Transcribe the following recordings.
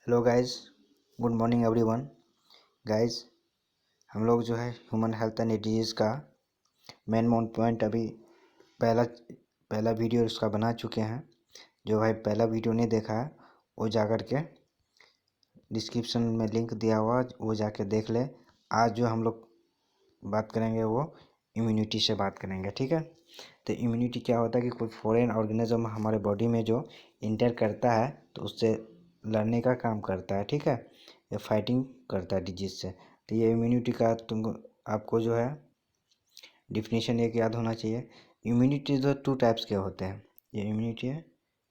Hello guys, good morning everyone. Guys, हम लोग जो है ह्यूमन हेल्थ एंड डिजीज़ का मेन पॉइंट अभी पहला पहला वीडियो उसका बना चुके हैं। जो भाई पहला वीडियो नहीं देखा है वो जा कर के डिस्क्रिप्शन में लिंक दिया हुआ वो जाके देख ले। आज जो हम लोग बात करेंगे वो इम्यूनिटी से बात करेंगे, ठीक है। तो इम्यूनिटी क्या होता है कि कोई फॉरेन ऑर्गेनिज्म हमारे बॉडी में जो इंटर करता है तो उससे लड़ने का काम करता है, ठीक है। ये फाइटिंग करता है डिजीज से। तो ये इम्यूनिटी का तुमको आपको जो है डिफिनीशन एक याद होना चाहिए। इम्यूनिटी जो टू टाइप्स के होते हैं, ये इम्यूनिटी है,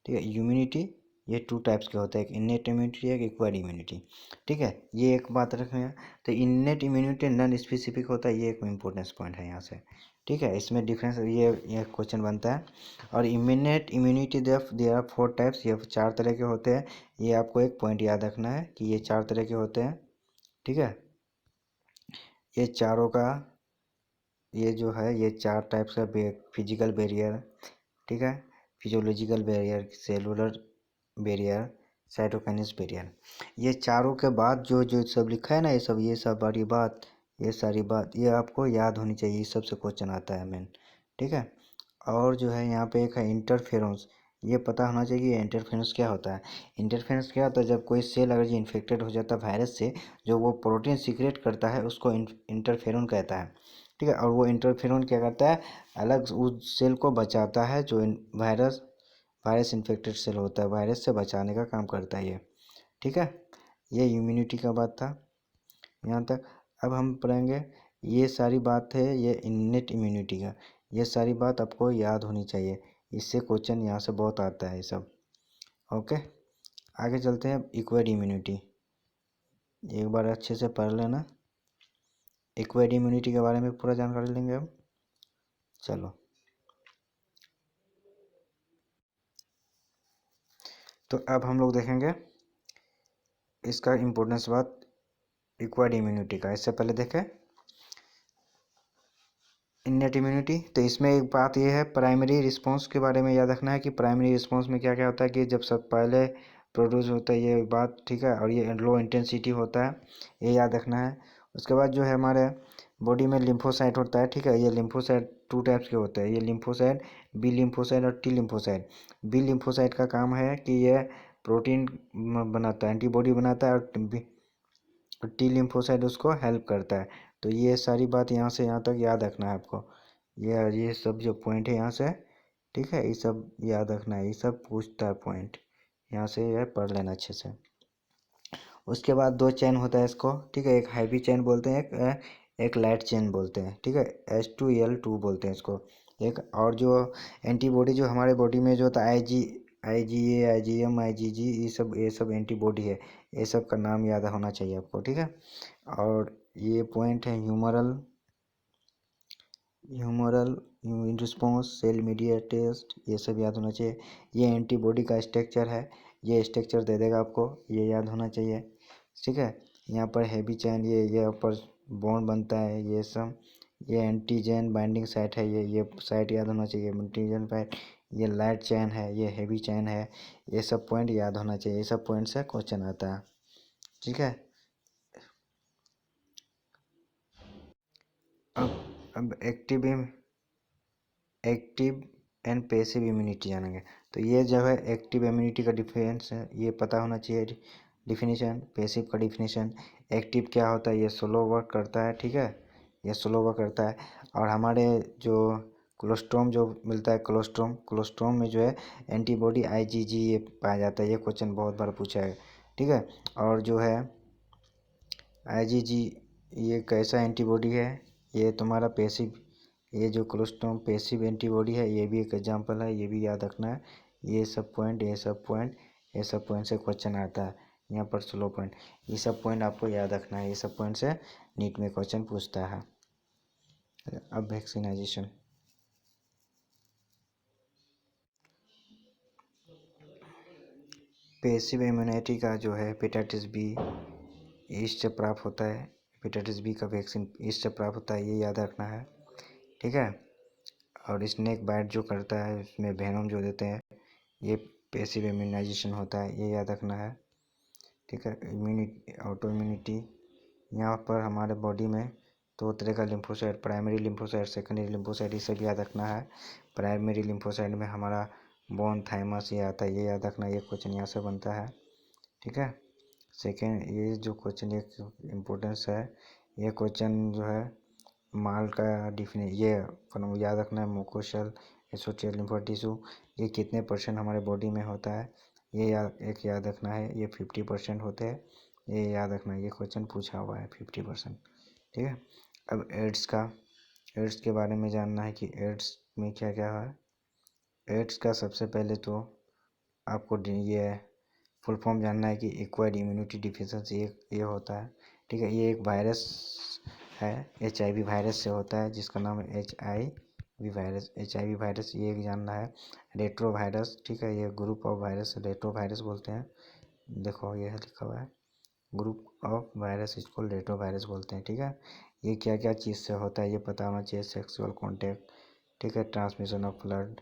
ठीक है। इम्यूनिटी ये टू टाइप्स के होते हैं, एक इन्नेट इम्यूनिटी है, एक एक्वायर्ड इम्यूनिटी, ठीक है। ये एक बात रखें। तो इन्नेट इम्यूनिटी नॉन स्पेसिफिक होता है, ये एक इम्पोर्टेंस पॉइंट है यहाँ से, ठीक है। इसमें डिफरेंस ये क्वेश्चन बनता है। और इम्यूनेट इम्यूनिटी देयर आर 4 टाइप्स, ये 4 तरह के होते हैं। ये आपको एक पॉइंट याद रखना है कि ये 4 तरह के होते हैं, ठीक है। ये चारों का ये जो है ये 4 टाइप्स का फिजिकल बैरियर, ठीक है। Physiological barrier, cellular barrier, cytokines barrier. ये चारों के बाद जो जो सब लिखा है ना, ये सब बड़ी बात, ये सारी बात ये आपको याद होनी चाहिए। इस सब से क्वेश्चन आता है मेन, ठीक है। और जो है यहाँ पे एक है इंटरफेरेंस, ये पता होना चाहिए इंटरफेरेंस क्या होता है। इंटरफेरेंस क्या होता है, जब कोई सेल अगर जो इन्फेक्टेड हो जाता है वायरस से, जो वो प्रोटीन सीक्रेट करता है उसको इंटरफेरोन कहता है, ठीक है। और वो इंटरफेरोन क्या करता है, अलग उस सेल को बचाता है जो वायरस वायरस इन्फेक्टेड सेल होता है, वायरस से बचाने का काम करता है ये, ठीक है। ये इम्यूनिटी का बात था यहाँ तक। अब हम पढ़ेंगे, ये सारी बात है ये इन्नेट इम्यूनिटी का, ये सारी बात आपको याद होनी चाहिए। इससे क्वेश्चन यहाँ से बहुत आता है ये सब, ओके। आगे चलते हैं एक्वायर्ड इम्यूनिटी, एक बार अच्छे से पढ़ लेना। एक्वायर्ड इम्यूनिटी के बारे में पूरा जानकारी लेंगे अब, चलो। तो अब हम लोग देखेंगे इसका इम्पोर्टेंस बात एक्वायर्ड इम्यूनिटी का। इससे पहले देखें इन्नेट इम्यूनिटी। तो इसमें एक बात यह है, प्राइमरी रिस्पांस के बारे में याद रखना है कि प्राइमरी रिस्पांस में क्या क्या होता है कि जब सब पहले प्रोड्यूस होता है ये बात, ठीक है। और ये लो इंटेंसिटी होता है, ये याद रखना है। उसके बाद जो है हमारे बॉडी में लिम्फोसाइट होता है, ठीक है। ये लिम्फोसाइट 2 टाइप्स के होते हैं, ये लिम्फोसाइट बी लिम्फोसाइट और टी लिम्फोसाइट। बी लिम्फोसाइट का काम है कि ये प्रोटीन बनाता है, एंटीबॉडी बनाता है, और टी लिम्फोसाइट उसको हेल्प करता है। तो ये सारी बात यहाँ से यहाँ तक याद रखना है आपको। ये सब जो पॉइंट है यहाँ से, ठीक है, ये सब याद रखना है, ये सब पूछता है पॉइंट यहाँ से, ये पढ़ लेना अच्छे से। उसके बाद 2 चेन होता है इसको, ठीक है। एक हैवी चेन बोलते हैं, एक लाइट चेन बोलते हैं, ठीक है। H2L2 बोलते हैं इसको। एक और जो एंटीबॉडी जो हमारे बॉडी में जो होता है IgA IgM IgG, ये सब एंटीबॉडी है। ये सब का नाम याद होना चाहिए आपको, ठीक है। और ये पॉइंट है humoral response, cell mediated test, ये सब याद होना चाहिए। ये एंटीबॉडी का स्ट्रक्चर है, ये स्ट्रक्चर दे देगा आपको, ये याद होना चाहिए, ठीक है। यहाँ पर हैवी चेन, ये ऊपर बॉन्ड बनता है, ये सब। ये एंटीजन बाइंडिंग साइट है, ये साइट याद होना चाहिए, एंटीजन साइट। ये लाइट चेन है, ये हैवी चेन है, ये सब पॉइंट याद होना चाहिए। ये सब पॉइंट से क्वेश्चन आता है, ठीक है। अब एक्टिव एंड पैसिव इम्यूनिटी जानेंगे। तो ये जो है एक्टिव इम्यूनिटी का डिफरेंस है, ये पता होना चाहिए डिफिनीशन। पैसिव का डिफिनीशन, एक्टिव क्या होता है, ये स्लो वर्क करता है, ठीक है, ये स्लो वर्क करता है। और हमारे जो कोलेस्ट्रॉम जो मिलता है, कोलेस्ट्रॉम में जो है एंटीबॉडी IgG ये पाया जाता है। ये क्वेश्चन बहुत बार पूछा है, ठीक है। और जो है IgG ये कैसा एंटीबॉडी है, ये तुम्हारा पैसिव, ये जो कोलेस्ट्रॉम पैसिव एंटीबॉडी है, ये भी एक एग्जांपल है, ये भी याद रखना है। ये सब पॉइंट से क्वेश्चन आता है। यहाँ पर स्लो पॉइंट, ये सब पॉइंट आपको याद रखना है, ये सब पॉइंट से नीट में क्वेश्चन पूछता है। अब वैक्सीनाइजेशन, पैसिव इम्यूनिटी का जो है हेपेटाइटिस बी ईस्ट से प्राप्त होता है। हेपेटाइटिस बी का वैक्सीन ईस्ट से प्राप्त होता है, ये याद रखना है, ठीक है। और स्नेक बाइट जो करता है उसमें वेनम जो देते हैं, ये पैसिव इम्यूनाइजेशन होता है, ये याद रखना है, ठीक है। इम्यूनिटी, ऑटो इम्यूनिटी, यहाँ पर हमारे बॉडी में दो तरह का lymphocyte, primary lymphocyte, secondary lymphocyte, ये सब याद रखना है। प्राइमरी लिम्फोसाइट में हमारा बोन थाइमस ये आता है, ये याद रखना, ये क्वेश्चन यहाँ से बनता है। ठीक है। सेकेंड, ये जो क्वेश्चन एक इम्पोर्टेंस है, ये क्वेश्चन जो है माल का ये याद रखना है। मुकोशल एसोसिएटेड लिम्फोसाइट टिश्यू ये कितने % हमारे बॉडी में होता है, ये याद रखना है। ये 50% होते हैं, ये याद रखना है। ये क्वेश्चन पूछा हुआ है 50%। ठीक है। अब एड्स के बारे में जानना है कि एड्स में क्या क्या है। एड्स का सबसे पहले तो आपको ये फुल फॉर्म जानना है कि एक्वायर्ड इम्यूनिटी डिफिशिएंसी ये होता है। ठीक है। ये एक वायरस है, HIV वायरस से होता है, जिसका नाम है HIV वायरस, ये एक जानना है। रेट्रो वायरस, ठीक है, ये group of virus retro virus बोलते हैं। देखो ये लिखा हुआ है, ग्रुप ऑफ वायरस इसको रेट्रो वायरस बोलते हैं। ठीक है। ये क्या क्या चीज़ से होता है ये पता होना चाहिए। सेक्सुअल कॉन्टैक्ट, ठीक है, transmission of blood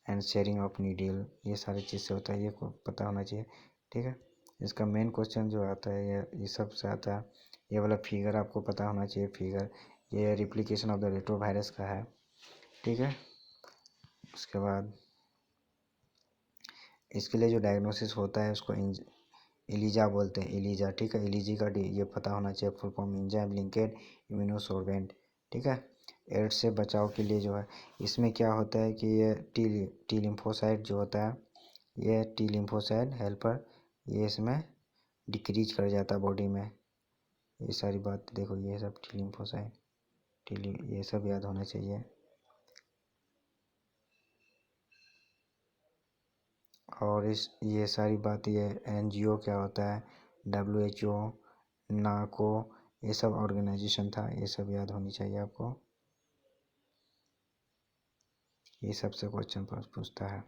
and sharing of needle, ये सारी चीज़ से होता है, ये पता होना चाहिए। ठीक है। इसका मेन क्वेश्चन जो आता है ये सब से आता है। ये वाला फिगर आपको पता होना चाहिए। फिगर ये replication of the retro virus का है। ठीक है। उसके बाद इसके लिए जो डायग्नोसिस होता है उसको एलिजा बोलते हैं, एलिजा। ठीक है। एलिजी का ये पता होना चाहिए, फुल फॉर्म एंजाइम लिंकेड इम्यूनोसोर्बेंट। ठीक है। एड्स से बचाव के लिए जो है इसमें क्या होता है कि ये टी लिम्फोसाइट जो होता है, ये टी लिम्फोसाइट हेल्पर, ये इसमें डिक्रीज कर जाता है बॉडी में। ये सारी बात देखो, ये सब टी लिम्फोसाइट ये सब याद होना चाहिए। और ये सारी बात, ये NGO क्या होता है, WHO, नाको, ये सब ऑर्गेनाइजेशन था, ये सब याद होनी चाहिए आपको। ये सबसे क्वेश्चन पूछता है।